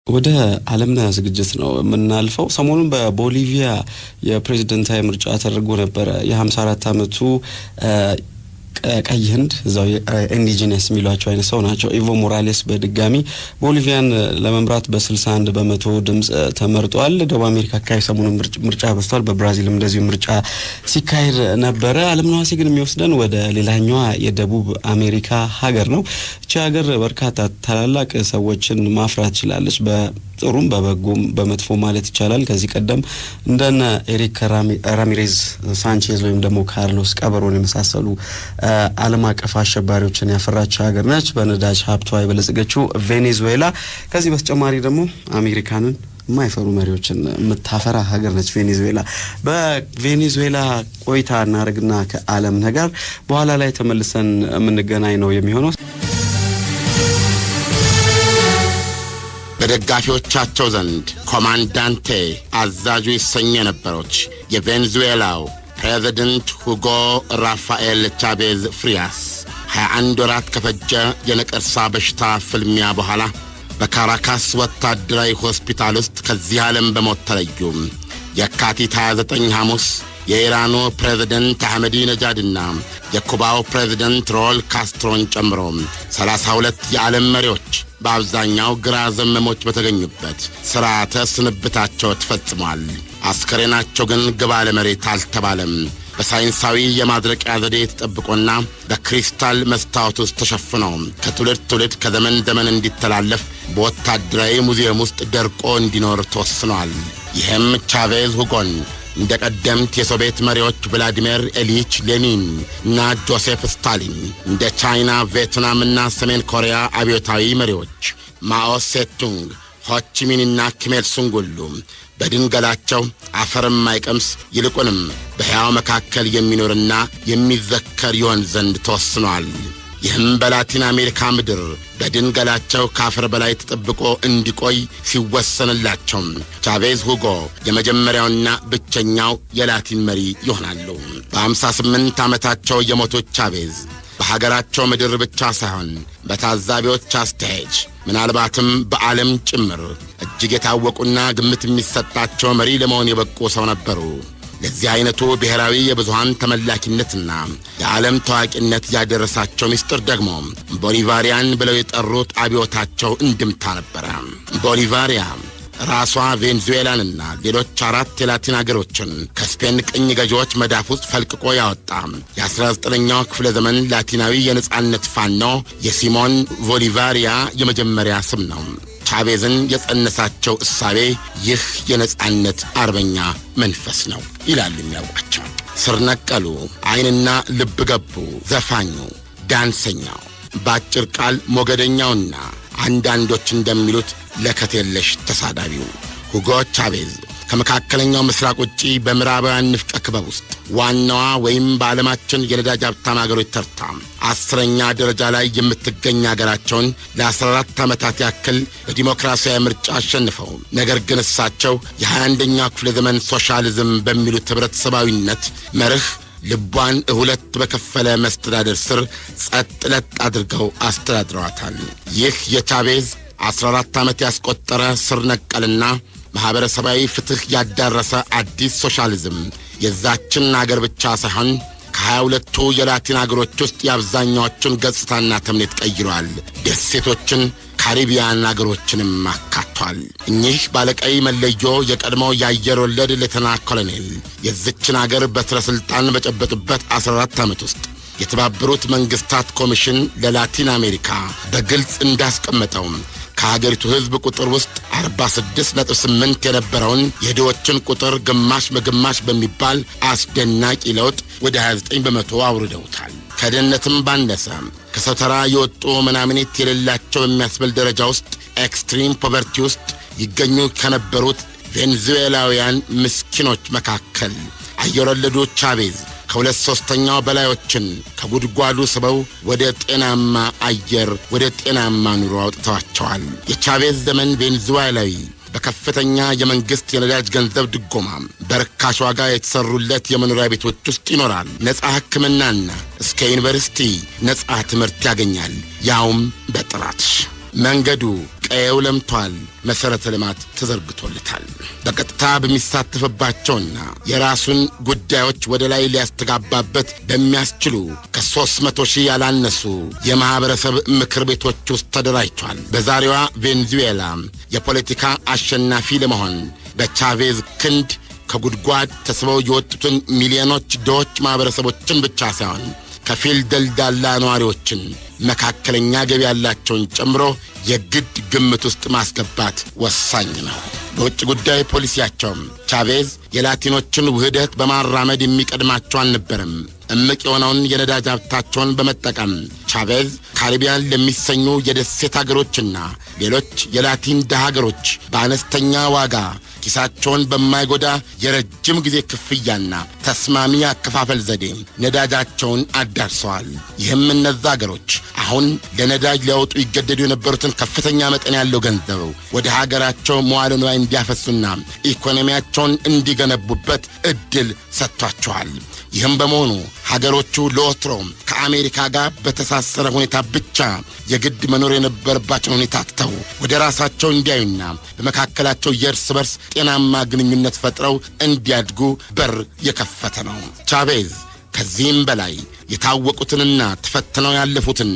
ወደ ዓለምና ዝግጅት ነው የምናልፈው። ሰሞኑን በቦሊቪያ የፕሬዝዳንታዊ ምርጫ ተደርጎ ነበር። የ54 ዓመቱ ቀይ ህንድ እዛው ኢንዲጂነስ የሚሏቸው አይነት ሰው ናቸው ኢቮ ሞራሌስ በድጋሚ ቦሊቪያን ለመምራት በ61 በመቶ ድምጽ ተመርጧል። ደቡብ አሜሪካ አካባቢ ሰሞኑን ምርጫ በስቷል። በብራዚልም እንደዚሁ ምርጫ ሲካሄድ ነበር። ዓለም ነዋሴ ግን የሚወስደን ወደ ሌላኛዋ የደቡብ አሜሪካ ሀገር ነው። እቺ ሀገር በርካታ ታላላቅ ሰዎችን ማፍራት ችላለች። በጥሩም በበጎም በመጥፎ ማለት ይቻላል። ከዚህ ቀደም እንደነ ኤሪክ ራሚሬዝ ሳንቼዝ ወይም ደግሞ ካርሎስ ቀበሮን የመሳሰሉ ዓለም አቀፍ አሸባሪዎችን ያፈራች ሀገር ነች። በነዳጅ ሀብቷ የበለጸገችው ቬኔዙዌላ ከዚህ በተጨማሪ ደግሞ አሜሪካንን የማይፈሩ መሪዎችን የምታፈራ ሀገር ነች ቬኔዙዌላ። በቬኔዙዌላ ቆይታ እናደርግና ከዓለም ነገር በኋላ ላይ ተመልሰን የምንገናኝ ነው የሚሆነው። በደጋፊዎቻቸው ዘንድ ኮማንዳንቴ አዛዡ ይሰኝ የነበሩት የቬኔዙዌላው ፕሬዝዳንት ሁጎ ራፋኤል ቻቬዝ ፍሪያስ 21 ወራት ከፈጀ የነቀርሳ በሽታ ፍልሚያ በኋላ በካራካስ ወታደራዊ ሆስፒታል ውስጥ ከዚህ ዓለም በሞት ተለዩ። የካቲት 29 ሐሙስ የኢራኑ ፕሬዝዳንት አህመዲ ነጃድና የኩባው ፕሬዝዳንት ራውል ካስትሮን ጨምሮ 32 የዓለም መሪዎች በአብዛኛው ግራ ዘመሞች በተገኙበት ሥርዓተ ስንብታቸው ተፈጽሟል። አስከሬናቸው ግን ግባ ለመሬት አልተባለም። በሳይንሳዊ የማድረቂያ ዘዴ ተጠብቆና በክሪስታል መስታወት ውስጥ ተሸፍኖ ከትውልድ ትውልድ ከዘመን ዘመን እንዲተላለፍ በወታደራዊ ሙዚየም ውስጥ ደርቆ እንዲኖር ተወስኗል። ይህም ቻቬዝ ሁጎን እንደ ቀደምት የሶቪየት መሪዎች ቭላዲሚር ኢሊች ሌኒን እና ጆሴፍ ስታሊን፣ እንደ ቻይና፣ ቪየትናምና ሰሜን ኮሪያ አብዮታዊ መሪዎች ማኦ ሴቱንግ፣ ሆቺሚንና ኪም ኢል ሱንግ ሁሉ በድንገላቸው አፈርም አይቀምስ ይልቁንም በሕያው መካከል የሚኖርና የሚዘከር ይሆን ዘንድ ተወስኗል። ይህም በላቲን አሜሪካ ምድር በድንገላቸው ካፈር በላይ ተጠብቆ እንዲቆይ ሲወሰንላቸው ቻቬዝ ሁጎ የመጀመሪያውና ብቸኛው የላቲን መሪ ይሆናሉ። በ58 ዓመታቸው የሞቱት ቻቬዝ በሀገራቸው ምድር ብቻ ሳይሆን በታዛቢዎች አስተያየት ምናልባትም በዓለም ጭምር እጅግ የታወቁና ግምት የሚሰጣቸው መሪ ለመሆን የበቁ ሰው ነበሩ። ለዚህ አይነቱ ብሔራዊ የብዙሃን ተመላኪነትና የዓለም ታዋቂነት ያደረሳቸው ምስጢር ደግሞ ቦሊቫሪያን ብለው የጠሩት አብዮታቸው እንድምታ ነበረ። ቦሊቫሪያ ራሷ ቬኔዙዌላንና ሌሎች 4 የላቲን አገሮችን ከስፔን ቅኝ ገዢዎች መዳፍ ውስጥ ፈልቅቆ ያወጣ የ19ኛው ክፍለ ዘመን ላቲናዊ የነጻነት ፋኖ የሲሞን ቦሊቫሪያ የመጀመሪያ ስም ነው። ቻቬዝን የጸነሳቸው እሳቤ ይህ የነጻነት አርበኛ መንፈስ ነው ይላሉ የሚያውቋቸው። ስር ነቀሉ፣ ዓይንና ልብ ገቡ፣ ዘፋኙ፣ ዳንሰኛው፣ ባጭር ቃል ሞገደኛውና አንዳንዶች እንደሚሉት ለከት የለሽ ተሳዳቢው ሁጎ ቻቬዝ ከመካከለኛው ምስራቅ ውጪ በምዕራባውያን ንፍቀ ክበብ ውስጥ ዋናዋ ወይም በዓለማችን የነዳጅ ሀብታም አገሮች ተርታ 10ኛ ደረጃ ላይ የምትገኝ አገራቸውን ለ14 ዓመታት ያክል በዲሞክራሲያዊ ምርጫ አሸንፈው ነገር ግን እሳቸው የ21ኛው ክፍለ ዘመን ሶሻሊዝም በሚሉት ህብረተሰባዊነት መርህ ልቧን ሁለት በከፈለ መስተዳደር ስር ጸጥለጥ አድርገው አስተዳድረዋታል። ይህ የቻቬዝ 14 ዓመት ያስቆጠረ ስር ነቀልና ማህበረሰባዊ ፍትህ ያዳረሰ አዲስ ሶሻሊዝም የዛችን አገር ብቻ ሳይሆን ከ22ቱ የላቲን አገሮች ውስጥ የአብዛኛዎቹን ገጽታና ተምኔት ቀይሯል። ደሴቶችን፣ ካሪቢያን አገሮችንም አካቷል። እኚህ ባለቀይ መለዮ የቀድሞው የአየር ወለድ ሌተና ኮሎኔል የዝችን አገር በትረ ስልጣን በጨበጡበት 14 ዓመት ውስጥ የተባበሩት መንግስታት ኮሚሽን ለላቲን አሜሪካ በግልጽ እንዳስቀመጠው ከሀገሪቱ ህዝብ ቁጥር ውስጥ 46.8 የነበረውን የድሆችን ቁጥር ግማሽ በግማሽ በሚባል አስደናቂ ለውጥ ወደ 29 በመቶ አውርደውታል። ከድህነትም ባነሰ ከሰው ተራ የወጡ ምናምኒት የሌላቸው የሚያስብል ደረጃ ውስጥ ኤክስትሪም ፖቨርቲ ውስጥ ይገኙ ከነበሩት ቬኔዙዌላውያን ምስኪኖች መካከል አየር ወለዱ ቻቬዝ ከ2/3 በላዮችን ከጉድጓዱ ስበው ወደ ጤናማ አየር ወደ ጤናማ ኑሮ አውጥተዋቸዋል። የቻቬዝ ዘመን ቬኔዙዌላዊ በከፍተኛ የመንግስት የነዳጅ ገንዘብ ድጎማ በርካሽ ዋጋ የተሰሩለት የመኖሪያ ቤቶች ውስጥ ይኖራል። ነፃ ሕክምናና እስከ ዩኒቨርሲቲ ነፃ ትምህርት ያገኛል፣ ያውም በጥራት። መንገዱ ቀየው ለምቷል፣ መሰረተ ልማት ተዘርግቶለታል። በቀጥታ በሚሳተፍባቸውና የራሱን ጉዳዮች ወደ ላይ ሊያስተጋባበት በሚያስችሉ ከ300,000 ያላነሱ የማህበረሰብ ምክር ቤቶች ውስጥ ተደራጅቷል። በዛሬዋ ቬንዙዌላ የፖለቲካ አሸናፊ ለመሆን በቻቬዝ ክንድ ከጉድጓድ ተስበው የወጡትን ሚሊዮኖች ድሆች ማህበረሰቦችን ብቻ ሳይሆን ከፊል ደልዳላ ነዋሪዎችን መካከለኛ ገቢ ያላቸውን ጨምሮ የግድ ግምት ውስጥ ማስገባት ወሳኝ ነው። በውጭ ጉዳይ ፖሊሲያቸው ቻቬዝ የላቲኖችን ውህደት በማራመድ የሚቀድማቸው አልነበረም። እምቅ የሆነውን የነዳጅ ሀብታቸውን በመጠቀም ቻቬዝ ካሪቢያን ለሚሰኙ የደሴት ሀገሮችና ሌሎች የላቲን ደሃ ሀገሮች በአነስተኛ ዋጋ ኪሳቸውን በማይጎዳ የረጅም ጊዜ ክፍያና ተስማሚ አከፋፈል ዘዴ ነዳጃቸውን አዳርሰዋል። ይህም እነዛ ሀገሮች አሁን ለነዳጅ ሊያወጡ ይገደዱ የነበሩትን ከፍተኛ መጠን ያለው ገንዘብ ወደ ሀገራቸው መዋለ ንዋይ እንዲያፈሱና ኢኮኖሚያቸውን እንዲገነቡበት እድል ሰጥቷቸዋል። ይህም በመሆኑ ሀገሮቹ ለወትሮ ከአሜሪካ ጋር በተሳሰረ ሁኔታ ብቻ የግድ መኖር የነበረባቸው ሁኔታ ትተው ወደ ራሳቸው እንዲያዩና በመካከላቸው የእርስ በርስ ጤናማ ግንኙነት ፈጥረው እንዲያድጉ በር የከፈተ ነው። ቻቬዝ ከዚህም በላይ የታወቁትንና ተፈትነው ያለፉትን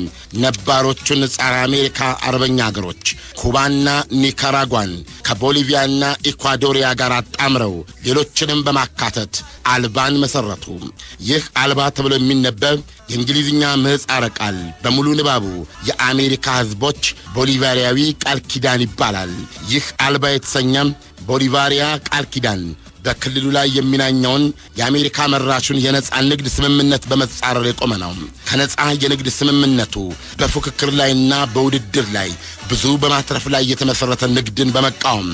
ነባሮቹን ጸረ አሜሪካ አረበኛ ሀገሮች ኩባና ኒካራጓን ከቦሊቪያና ኢኳዶሪያ ጋር አጣምረው ሌሎችንም በማካተት አልባን መሰረቱ። ይህ አልባ ተብሎ የሚነበብ የእንግሊዝኛ ምህጻረ ቃል በሙሉ ንባቡ የአሜሪካ ህዝቦች ቦሊቫሪያዊ ቃል ኪዳን ይባላል። ይህ አልባ የተሰኘም ቦሊቫሪያ ቃል ኪዳን በክልሉ ላይ የሚናኘውን የአሜሪካ መራሹን የነጻ ንግድ ስምምነት በመጻረር የቆመ ነው። ከነጻ የንግድ ስምምነቱ በፉክክር ላይና በውድድር ላይ ብዙ በማትረፍ ላይ የተመሰረተ ንግድን በመቃወም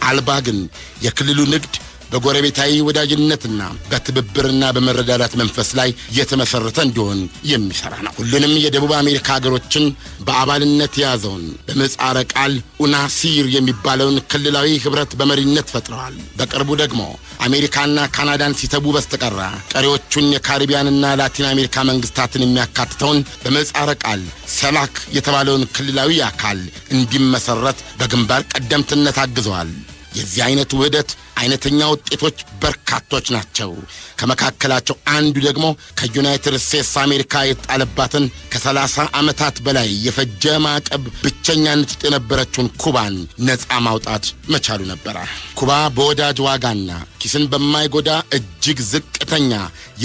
አልባ ግን የክልሉ ንግድ በጎረቤታዊ ወዳጅነትና በትብብርና በመረዳዳት መንፈስ ላይ የተመሰረተ እንዲሆን የሚሰራ ነው። ሁሉንም የደቡብ አሜሪካ ሀገሮችን በአባልነት የያዘውን በምህጻረ ቃል ኡናሲር የሚባለውን ክልላዊ ህብረት በመሪነት ፈጥረዋል። በቅርቡ ደግሞ አሜሪካና ካናዳን ሲተቡ በስተቀር ቀሪዎቹን የካሪቢያንና ላቲን አሜሪካ መንግስታትን የሚያካትተውን በምህጻረ ቃል ሰላክ የተባለውን ክልላዊ አካል እንዲመሰረት በግንባር ቀደምትነት አግዘዋል። የዚህ አይነቱ ውህደት አይነተኛ ውጤቶች በርካቶች ናቸው። ከመካከላቸው አንዱ ደግሞ ከዩናይትድ ስቴትስ አሜሪካ የተጣለባትን ከ30 ዓመታት በላይ የፈጀ ማዕቀብ ብቸኛነት የነበረችውን ኩባን ነፃ ማውጣት መቻሉ ነበር። ኩባ በወዳጅ ዋጋና ኪስን በማይጎዳ እጅግ ዝቅተኛ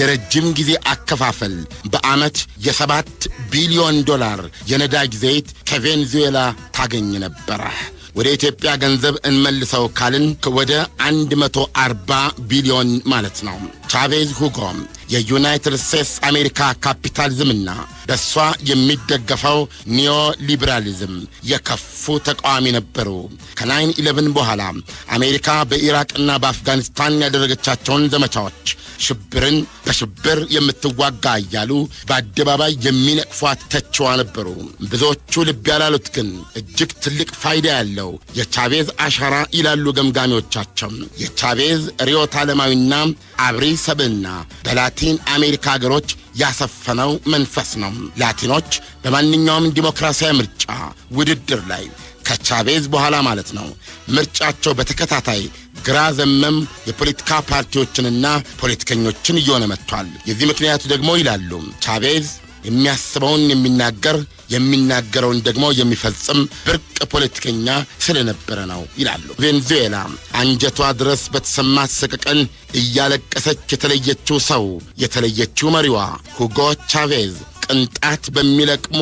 የረጅም ጊዜ አከፋፈል በአመት የ7 ቢሊዮን ዶላር የነዳጅ ዘይት ከቬንዙዌላ ታገኝ ነበር። ወደ ኢትዮጵያ ገንዘብ እንመልሰው ካልን ወደ 140 ቢሊዮን ማለት ነው። ቻቬዝ ሁጎ የዩናይትድ ስቴትስ አሜሪካ ካፒታሊዝምና በሷ የሚደገፈው ኒዮ ሊበራሊዝም የከፉ ተቃዋሚ ነበሩ። ከ9/11 በኋላ አሜሪካ በኢራቅና በአፍጋኒስታን ያደረገቻቸውን ዘመቻዎች ሽብርን በሽብር የምትዋጋ እያሉ በአደባባይ የሚነቅፏት ተችዋ ነበሩ። ብዙዎቹ ልብ ያላሉት ግን እጅግ ትልቅ ፋይዳ ያለው የቻቬዝ አሻራ ይላሉ ገምጋሚዎቻቸው። የቻቬዝ ርዕዮተ ዓለማዊና አብሪ ሰብዕና በላቲን አሜሪካ ሀገሮች ያሰፈነው መንፈስ ነው። ላቲኖች በማንኛውም ዲሞክራሲያዊ ምርጫ ውድድር ላይ ከቻቬዝ በኋላ ማለት ነው ምርጫቸው በተከታታይ ግራ ዘመም የፖለቲካ ፓርቲዎችንና ፖለቲከኞችን እየሆነ መጥቷል። የዚህ ምክንያቱ ደግሞ ይላሉ ቻቬዝ የሚያስበውን የሚናገር የሚናገረውን ደግሞ የሚፈጽም ብርቅ ፖለቲከኛ ስለነበረ ነው ይላሉ። ቬንዙዌላ አንጀቷ ድረስ በተሰማት ሰቀቀን እያለቀሰች የተለየችው ሰው የተለየችው መሪዋ ሁጎ ቻቬዝ ቅንጣት በሚለቅሙ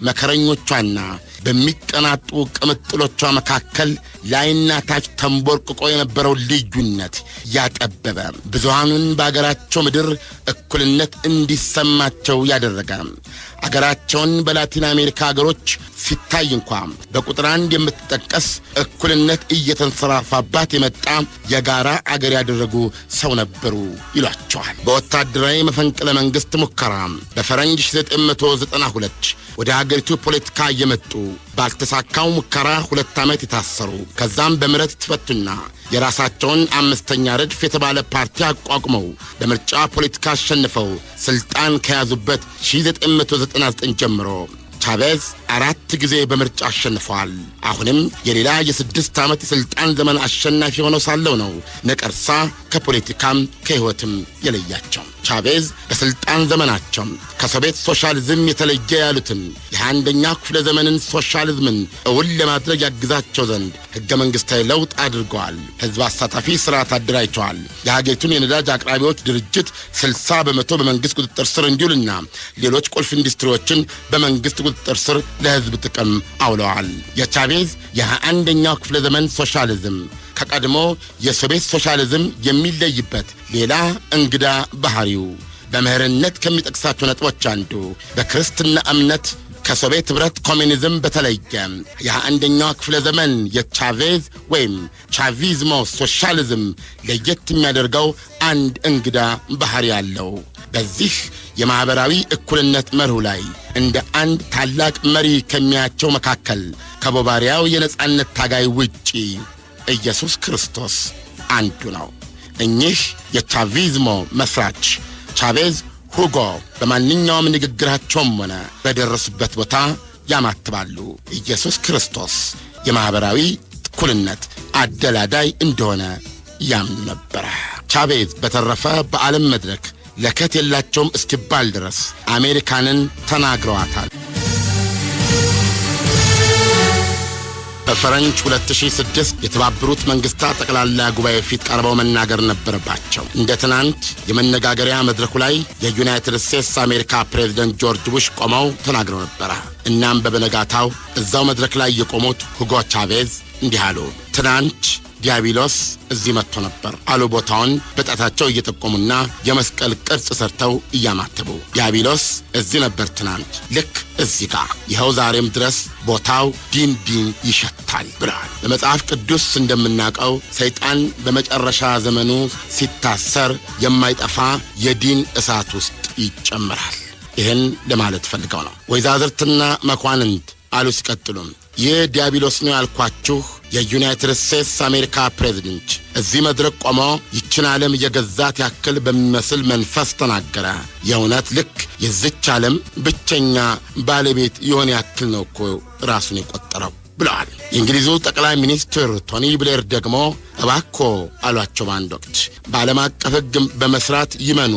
መከረኞቿና በሚቀናጡ ቅምጥሎቿ መካከል ላይና ታች ተንቦርቅቆ የነበረው ልዩነት ያጠበበ ብዙሃኑን በአገራቸው ምድር እኩልነት እንዲሰማቸው ያደረገ አገራቸውን በላቲን አሜሪካ ሀገሮች ሲታይ እንኳን በቁጥር 1 የምትጠቀስ እኩልነት እየተንሰራፋባት የመጣ የጋራ አገር ያደረጉ ሰው ነበሩ ይሏቸዋል። በወታደራዊ መፈንቅለ መንግስት ሙከራ በፈረንጅ 1992 ወደ ሀገሪቱ ፖለቲካ እየመጡ ባልተሳካው ሙከራ 2 ዓመት የታሰሩ ከዛም በምህረት ተፈቱና የራሳቸውን 5ኛ ረድፍ የተባለ ፓርቲ አቋቁመው በምርጫ ፖለቲካ አሸንፈው ስልጣን ከያዙበት 1999 ጀምሮ ቻቬዝ 4 ጊዜ በምርጫ አሸንፈዋል። አሁንም የሌላ የ6 ዓመት የስልጣን ዘመን አሸናፊ ሆነው ሳለው ነው ነቀርሳ ከፖለቲካም ከህይወትም የለያቸው። ቻቬዝ በስልጣን ዘመናቸው ከሶቪየት ሶሻሊዝም የተለየ ያሉትን የ21ኛው ክፍለ ዘመንን ሶሻሊዝምን እውን ለማድረግ ያግዛቸው ዘንድ ህገ መንግስታዊ ለውጥ አድርገዋል። ህዝብ አሳታፊ ስርዓት አደራጅተዋል። የሀገሪቱን የነዳጅ አቅራቢዎች ድርጅት 60% በመንግስት ቁጥጥር ስር እንዲውልና ሌሎች ቁልፍ ኢንዱስትሪዎችን በመንግስት ቁጥጥር ስር ለህዝብ ጥቅም አውለዋል። የቻቬዝ የ21ኛው ክፍለ ዘመን ሶሻሊዝም ከቀድሞ የሶቪየት ሶሻሊዝም የሚለይበት ሌላ እንግዳ ባህሪው በመህርነት ከሚጠቅሳቸው ነጥቦች አንዱ በክርስትና እምነት ከሶቪየት ህብረት ኮሚኒዝም በተለየ የ21ኛው ክፍለ ዘመን የቻቬዝ ወይም ቻቪዝሞ ሶሻሊዝም ለየት የሚያደርገው አንድ እንግዳ ባህሪ ያለው በዚህ የማህበራዊ እኩልነት መርሁ ላይ እንደ አንድ ታላቅ መሪ ከሚያቸው መካከል ከቦባሪያው የነጻነት ታጋይ ውጪ ኢየሱስ ክርስቶስ አንዱ ነው። እኚህ የቻቪዝሞ መስራች ቻቬዝ ሁጎ በማንኛውም ንግግራቸውም ሆነ በደረሱበት ቦታ ያማትባሉ። ኢየሱስ ክርስቶስ የማህበራዊ እኩልነት አደላዳይ እንደሆነ ያምኑ ነበር። ቻቬዝ በተረፈ በዓለም መድረክ ለከት የላቸውም እስኪባል ድረስ አሜሪካንን ተናግረዋታል። በፈረንጅ 2006 የተባበሩት መንግስታት ጠቅላላ ጉባኤ ፊት ቀርበው መናገር ነበረባቸው። እንደ ትናንት የመነጋገሪያ መድረኩ ላይ የዩናይትድ ስቴትስ አሜሪካ ፕሬዝዳንት ጆርጅ ቡሽ ቆመው ተናግረው ነበር። እናም በበነጋታው እዛው መድረክ ላይ የቆሙት ሁጎ ቻቬዝ እንዲህ አሉ። ትናንት ዲያብሎስ እዚህ መጥቶ ነበር አሉ። ቦታውን በጣታቸው እየጠቆሙና የመስቀል ቅርጽ ሰርተው እያማተቡ ዲያብሎስ እዚህ ነበር ትናንት፣ ልክ እዚህ ጋር። ይኸው ዛሬም ድረስ ቦታው ዲን ይሸታል ብለዋል። በመጽሐፍ ቅዱስ እንደምናውቀው ሰይጣን በመጨረሻ ዘመኑ ሲታሰር የማይጠፋ የዲን እሳት ውስጥ ይጨምራል። ይህን ለማለት ፈልገው ነው። ወይዛዝርትና መኳንንት አሉ ሲቀጥሉም ይህ ዲያብሎስ ነው ያልኳችሁ የዩናይትድ ስቴትስ አሜሪካ ፕሬዝዳንት እዚህ መድረክ ቆሞ ይችን ዓለም የገዛት ያክል በሚመስል መንፈስ ተናገረ። የእውነት ልክ የዚች ዓለም ብቸኛ ባለቤት የሆነ ያክል ነው እኮ ራሱን የቆጠረው ብለዋል። የእንግሊዙ ጠቅላይ ሚኒስትር ቶኒ ብሌር ደግሞ እባክዎ አሏቸው በአንድ ወቅት በዓለም አቀፍ ሕግ በመስራት ይመኑ፣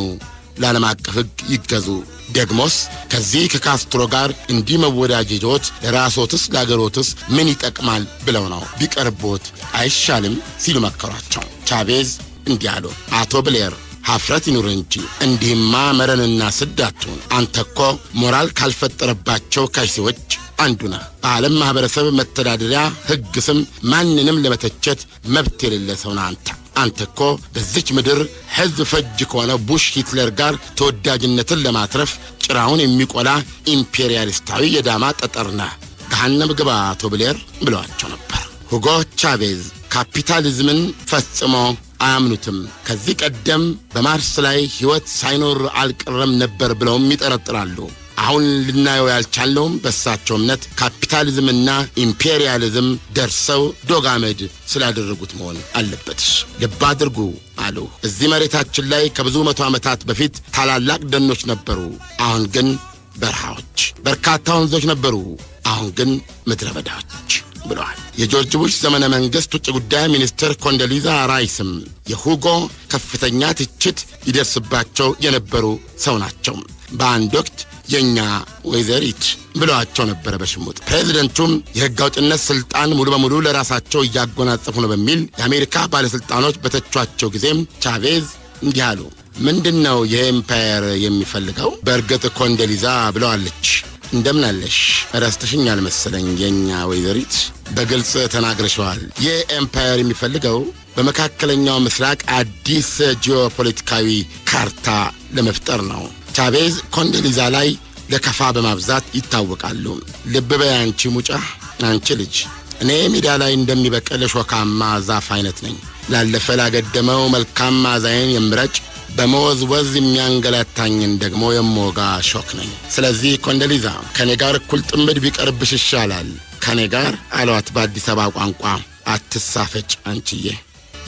ለዓለም አቀፍ ሕግ ይገዙ። ደግሞስ ከዚህ ከካስትሮ ጋር እንዲህ መወዳጀጆት ለራስዎትስ ለአገሮትስ ምን ይጠቅማል ብለው ነው ቢቀርቦት አይሻልም ሲሉ መከሯቸው። ቻቬዝ እንዲህ አሉ። አቶ ብሌር ሀፍረት ይኑር እንጂ እንዲህማ መረንና ስዳቱን አንተኮ ሞራል ካልፈጠረባቸው ከይሲዎች አንዱ ነህ። በዓለም ማህበረሰብ መተዳደሪያ ሕግ ስም ማንንም ለመተቸት መብት የሌለ ሰው ነህ አንተኮ በዚች ምድር ሕዝብ ፈጅ ከሆነ ቡሽ ሂትለር ጋር ተወዳጅነትን ለማትረፍ ጭራውን የሚቆላ ኢምፔሪያሊስታዊ የዳማ ጠጠር ነህ። ገሃነም ግባ አቶ ብሌር ብለዋቸው ነበር። ሁጎ ቻቬዝ ካፒታሊዝምን ፈጽሞ አያምኑትም። ከዚህ ቀደም በማርስ ላይ ሕይወት ሳይኖር አልቀረም ነበር ብለውም ይጠረጥራሉ። አሁን ልናየው ያልቻለውም በሳቸው እምነት ካፒታሊዝምና ኢምፔሪያሊዝም ደርሰው ዶጋመድ ስላደረጉት መሆን አለበት። ልብ አድርጉ አሉ። እዚህ መሬታችን ላይ ከብዙ መቶ ዓመታት በፊት ታላላቅ ደኖች ነበሩ። አሁን ግን በረሃዎች፣ በርካታ ወንዞች ነበሩ። አሁን ግን ምድረ በዳዎች ብለዋል። የጆርጅ ቡሽ ዘመነ መንግስት ውጭ ጉዳይ ሚኒስትር ኮንዶሊዛ ራይስም የሁጎ ከፍተኛ ትችት ይደርስባቸው የነበሩ ሰው ናቸው። በአንድ ወቅት የኛ ወይዘሪት ብለዋቸው ነበር በሽሙጥ። ፕሬዝዳንቱም የሕግ አውጭነት ስልጣን ሙሉ በሙሉ ለራሳቸው እያጎናጸፉ ነው በሚል የአሜሪካ ባለስልጣኖች በተቿቸው ጊዜም ቻቬዝ እንዲህ አሉ። ምንድነው የኤምፓየር የሚፈልገው? በእርግጥ ኮንዶሊዛ ብለዋለች። እንደምን አለሽ? ረስተሽኛል መሰለኝ የኛ ወይዘሪት። በግልጽ ተናግረሻል። የኤምፓየር የሚፈልገው በመካከለኛው ምስራቅ አዲስ ጂኦፖለቲካዊ ካርታ ለመፍጠር ነው። ቻቬዝ ኮንዶሊዛ ላይ ለከፋ በማብዛት ይታወቃሉ። ልብ በይ አንቺ ሙጫ፣ አንቺ ልጅ፣ እኔ ሜዳ ላይ እንደሚበቅል ሾካማ ዛፍ አይነት ነኝ። ላለፈ ላገደመው መልካም ማዛዬን የምረጭ በመወዝወዝ የሚያንገላታኝን ደግሞ የምወጋ ሾክ ነኝ። ስለዚህ ኮንዶሊዛ ከኔ ጋር እኩል ጥምድ ቢቀርብሽ ይሻላል። ከኔ ጋር አሏት በአዲስ አበባ ቋንቋ። አትሳፈጭ አንቺዬ።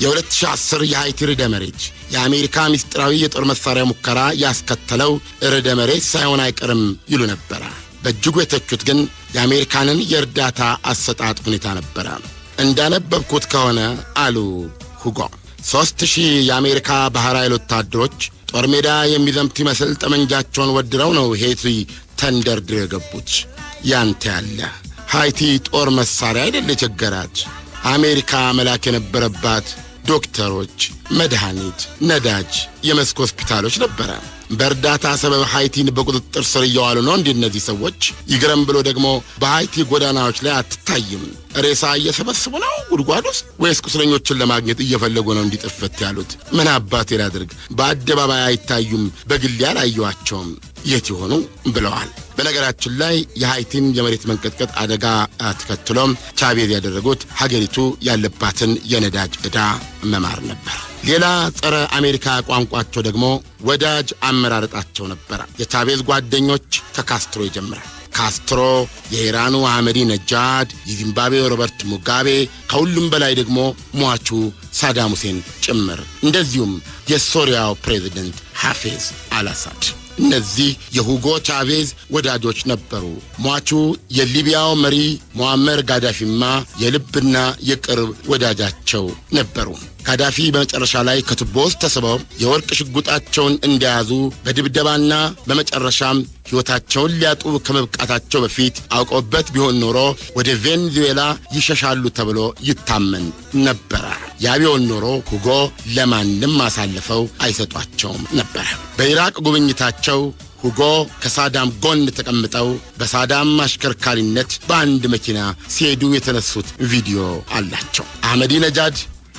የ2010 የሃይቲ ርዕደ መሬት የአሜሪካ ምስጢራዊ የጦር መሳሪያ ሙከራ ያስከተለው ርዕደ መሬት ሳይሆን አይቀርም ይሉ ነበር። በእጅጉ የተቹት ግን የአሜሪካንን የእርዳታ አሰጣጥ ሁኔታ ነበረ። እንዳነበብኩት ከሆነ አሉ ሁጎ 3000 የአሜሪካ ባህር ኃይል ወታደሮች ጦር ሜዳ የሚዘምቱ ይመስል ጠመንጃቸውን ወድረው ነው ሄይቲ ተንደርድረው የገቡት። ያንተ ያለ ሃይቲ ጦር መሳሪያ አይደል የቸገራት። አሜሪካ መላክ የነበረባት ዶክተሮች፣ መድኃኒት፣ ነዳጅ፣ የመስክ ሆስፒታሎች ነበረ። በእርዳታ ሰበብ ሃይቲን በቁጥጥር ስር እያዋሉ ነው እነዚህ ሰዎች። ይግረም ብሎ ደግሞ በሃይቲ ጎዳናዎች ላይ አትታይም። ሬሳ እየሰበስቡ ነው ጉድጓድ ውስጥ ወይስ ቁስለኞችን ለማግኘት እየፈለጉ ነው እንዲጥፈት ያሉት? ምን አባቴ ላድርግ? በአደባባይ አይታዩም፣ በግል ያላየዋቸውም የት ይሆኑ ብለዋል። በነገራችን ላይ የሃይቲን የመሬት መንቀጥቀጥ አደጋ ተከትሎም ቻቬዝ ያደረጉት ሀገሪቱ ያለባትን የነዳጅ ዕዳ መማር ነበር። ሌላ ጸረ አሜሪካ ቋንቋቸው ደግሞ ወዳጅ አመራረጣቸው ነበር። የቻቬዝ ጓደኞች ከካስትሮ ይጀምራል። ካስትሮ፣ የኢራኑ አህመዲ ነጃድ፣ የዚምባብዌው ሮበርት ሙጋቤ፣ ከሁሉም በላይ ደግሞ ሟቹ ሳዳም ሁሴን ጭምር፣ እንደዚሁም የሶሪያው ፕሬዝደንት ሐፊዝ አልአሳድ። እነዚህ የሁጎ ቻቬዝ ወዳጆች ነበሩ። ሟቹ የሊቢያው መሪ ሙአመር ጋዳፊማ የልብና የቅርብ ወዳጃቸው ነበሩ። ጋዳፊ በመጨረሻ ላይ ከቱቦ ውስጥ ተስበው የወርቅ ሽጉጣቸውን እንደያዙ በድብደባና በመጨረሻም ሕይወታቸውን ሊያጡ ከመብቃታቸው በፊት አውቀውበት ቢሆን ኖሮ ወደ ቬንዙዌላ ይሸሻሉ ተብሎ ይታመን ነበረ። ያ ቢሆን ኖሮ ሁጎ ለማንም አሳልፈው አይሰጧቸውም ነበረ። በኢራቅ ጉብኝታቸው ሁጎ ከሳዳም ጎን ተቀምጠው በሳዳም አሽከርካሪነት በአንድ መኪና ሲሄዱ የተነሱት ቪዲዮ አላቸው። አህመዲ ነጃድ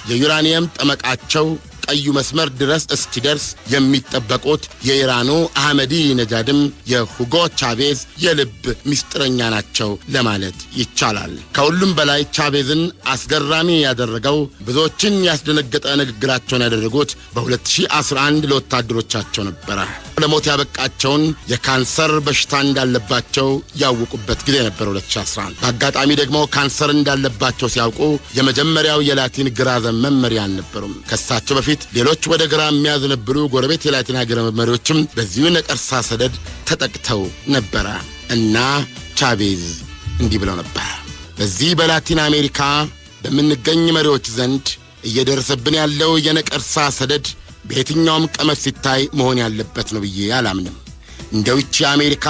የዩራኒየም ጠመቃቸው ቀዩ መስመር ድረስ እስኪደርስ የሚጠበቁት የኢራኑ አህመዲ ነጃድም የሁጎ ቻቬዝ የልብ ምስጢረኛ ናቸው ለማለት ይቻላል። ከሁሉም በላይ ቻቬዝን አስገራሚ ያደረገው ብዙዎችን ያስደነገጠ ንግግራቸውን ያደረጉት በ2011 ለወታደሮቻቸው ነበረ። ለሞት ያበቃቸውን የካንሰር በሽታ እንዳለባቸው ያወቁበት ጊዜ ነበር 2011። በአጋጣሚ ደግሞ ካንሰር እንዳለባቸው ሲያውቁ የመጀመሪያው የላቲን ግራ ዘመም መሪ አልነበሩም። ከሳቸው በፊት ሌሎች ወደ ግራ የሚያዘነብሉ ጎረቤት የላቲን ሀገር መሪዎችም በዚሁ ነቀርሳ ሰደድ ተጠቅተው ነበረ እና ቻቬዝ እንዲህ ብለው ነበር። በዚህ በላቲን አሜሪካ በምንገኝ መሪዎች ዘንድ እየደረሰብን ያለው የነቀርሳ ሰደድ በየትኛውም ቀመስ ሲታይ መሆን ያለበት ነው ብዬ አላምንም። እንደውቺ አሜሪካ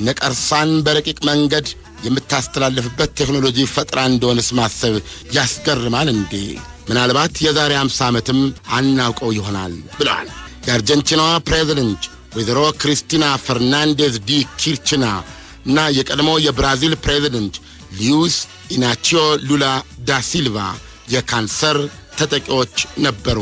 ነቀርሳን በረቂቅ መንገድ የምታስተላልፍበት ቴክኖሎጂ ፈጥራ እንደሆነስ ማሰብ ያስገርማል እንዴ? ምናልባት የዛሬ 50 ዓመትም አናውቀው ይሆናል ብለዋል። የአርጀንቲናዋ ፕሬዝደንት ወይዘሮ ክሪስቲና ፈርናንዴዝ ዲ ኪርችና እና የቀድሞ የብራዚል ፕሬዝደንት ሉዊስ ኢናቺዮ ሉላ ዳ ሲልቫ የካንሰር ተጠቂዎች ነበሩ።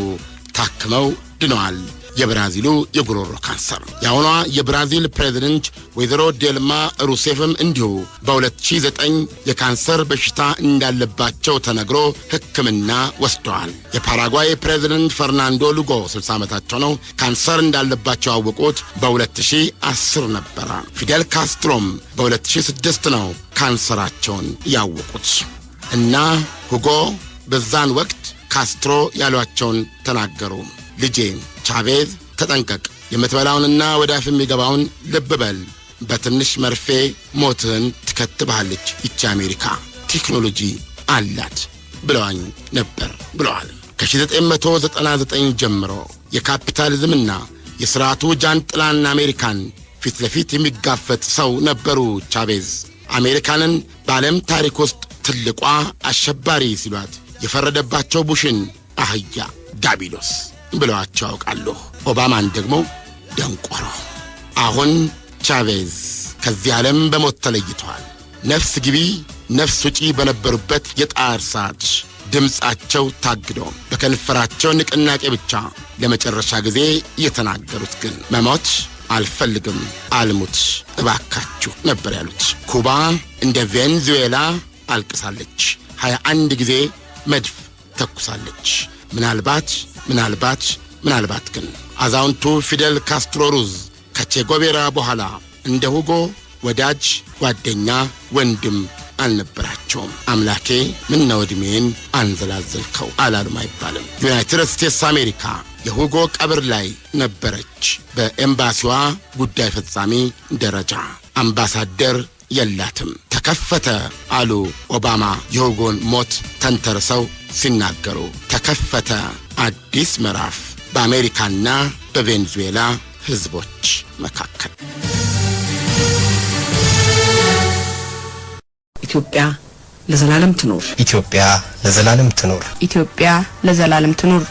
ታክመው ድነዋል። የብራዚሉ የጉሮሮ ካንሰር። የአሁኗ የብራዚል ፕሬዝደንት ወይዘሮ ዴልማ ሩሴፍም እንዲሁ በ2009 የካንሰር በሽታ እንዳለባቸው ተነግሮ ሕክምና ወስደዋል። የፓራጓይ ፕሬዝደንት ፈርናንዶ ሉጎ 60 ዓመታቸው ነው። ካንሰር እንዳለባቸው ያወቁት በ2010 ነበረ። ፊደል ካስትሮም በ2006 ነው ካንሰራቸውን ያወቁት እና ሁጎ በዛን ወቅት ካስትሮ ያሏቸውን ተናገሩ። ልጄ ቻቬዝ ተጠንቀቅ፣ የምትበላውንና ወደ አፍ የሚገባውን ልብ በል፣ በትንሽ መርፌ ሞትን ትከትብሃለች ይቺ አሜሪካ፣ ቴክኖሎጂ አላት ብለዋኝ ነበር ብለዋል። ከ1999 ጀምሮ የካፒታሊዝምና የሥርዓቱ ጃንጥላን አሜሪካን ፊት ለፊት የሚጋፈጥ ሰው ነበሩ ቻቬዝ። አሜሪካንን በዓለም ታሪክ ውስጥ ትልቋ አሸባሪ ሲሏት የፈረደባቸው ቡሽን አህያ ዳቢሎስ ብለዋቸው ያውቃሉ። ኦባማን ደግሞ ደንቆሮ። አሁን ቻቬዝ ከዚህ ዓለም በሞት ተለይተዋል። ነፍስ ግቢ ነፍስ ውጪ በነበሩበት የጣር ሰዓት ድምፃቸው ታግዶ በከንፈራቸው ንቅናቄ ብቻ ለመጨረሻ ጊዜ የተናገሩት ግን መሞት አልፈልግም፣ አልሙት እባካችሁ ነበር ያሉት። ኩባ እንደ ቬንዙዌላ አልቅሳለች። 21 ጊዜ መድፍ ተኩሳለች። ምናልባት ግን አዛውንቱ ፊደል ካስትሮ ሩዝ ከቼጎቬራ በኋላ እንደ ሁጎ ወዳጅ፣ ጓደኛ፣ ወንድም አልነበራቸውም። አምላኬ ምነው ዕድሜን አንዘላዘልከው አላሉም አይባልም። ዩናይትድ ስቴትስ አሜሪካ የሁጎ ቀብር ላይ ነበረች በኤምባሲዋ ጉዳይ ፈጻሚ ደረጃ። አምባሳደር የላትም። ተከፈተ አሉ ኦባማ የሁጎን ሞት ተንተርሰው ሲናገሩ። ተከፈተ አዲስ ምዕራፍ በአሜሪካና በቬንዙዌላ ህዝቦች መካከል። ኢትዮጵያ ለዘላለም ትኖር። ኢትዮጵያ ለዘላለም ትኖር። ኢትዮጵያ ለዘላለም ትኖር።